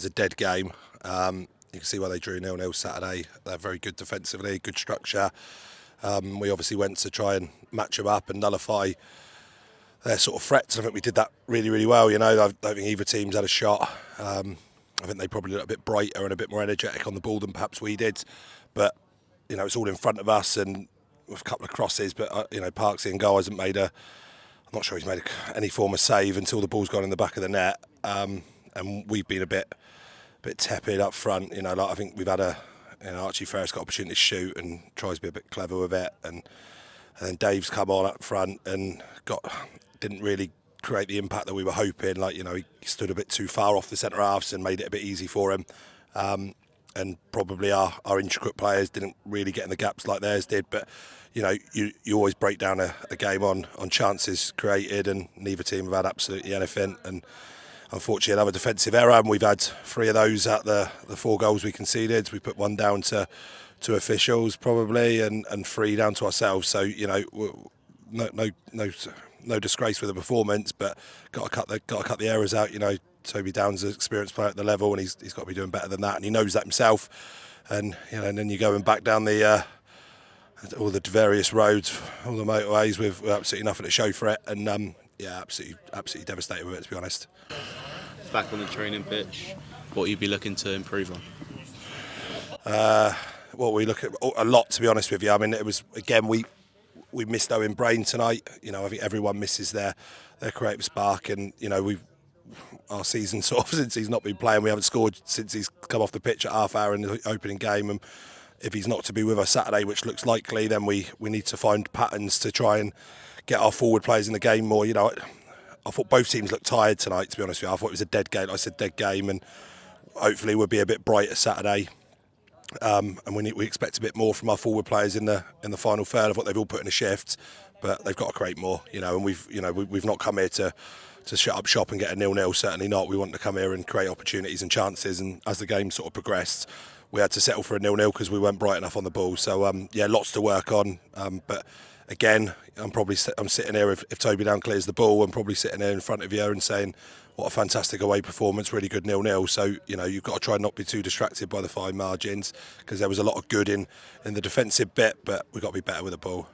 was a dead game. You can see why they drew 0-0 Saturday. They're very good defensively, good structure. We obviously went to try and match them up and nullify their sort of threats. I think we did that really, really well. I don't think either team's had a shot. I think they probably looked a bit brighter and a bit more energetic on the ball than perhaps we did. But, it's all in front of us and with a couple of crosses. But, Parksy in goal hasn't made I'm not sure he's made any form of save until the ball's gone in the back of the net. And we've been a bit tepid up front. I think we've had Archie Ferris got opportunity to shoot and tries to be a bit clever with it. And then Dave's come on up front and didn't really create the impact that we were hoping. He stood a bit too far off the centre halves and made it a bit easy for him. And probably our intricate players didn't really get in the gaps like theirs did. But you always break down a game on chances created, and neither team have had absolutely anything. And unfortunately, another defensive error, and we've had 3 of those at the 4 goals we conceded. We put 1 down to officials probably, and 3 down to ourselves. So no disgrace with the performance, but got to cut the errors out. Toby Down's an experienced player at the level, and he's got to be doing better than that, and he knows that himself. And and then you're going back down all the various roads, all the motorways with absolutely nothing to show for it. And absolutely devastated with it, to be honest. Back on the training pitch, what you'd be looking to improve on? Well, we look at a lot, to be honest with you. I mean, it was, again, we missed Owen Brain tonight. I think everyone misses their creative spark, and our season sort of, since he's not been playing, we haven't scored since he's come off the pitch at half hour in the opening game. And if he's not to be with us Saturday, which looks likely, then we need to find patterns to try and get our forward players in the game more. I thought both teams looked tired tonight, to be honest with you. I thought it was a dead game. Like I said, dead game, and hopefully we'll be a bit brighter Saturday. And we expect a bit more from our forward players in the final third. I thought they've all put in a shift, but they've got to create more. And we've not come here to shut up shop and get a 0-0. Certainly not. We want to come here and create opportunities and chances. And as the game sort of progressed, we had to settle for a 0-0 because we weren't bright enough on the ball. So lots to work on. But again, I'm sitting here, if Toby Down clears the ball, I'm probably sitting here in front of you and saying, what a fantastic away performance, really good 0-0. So, you've got to try and not be too distracted by the fine margins, because there was a lot of good in the defensive bit, but we've got to be better with the ball.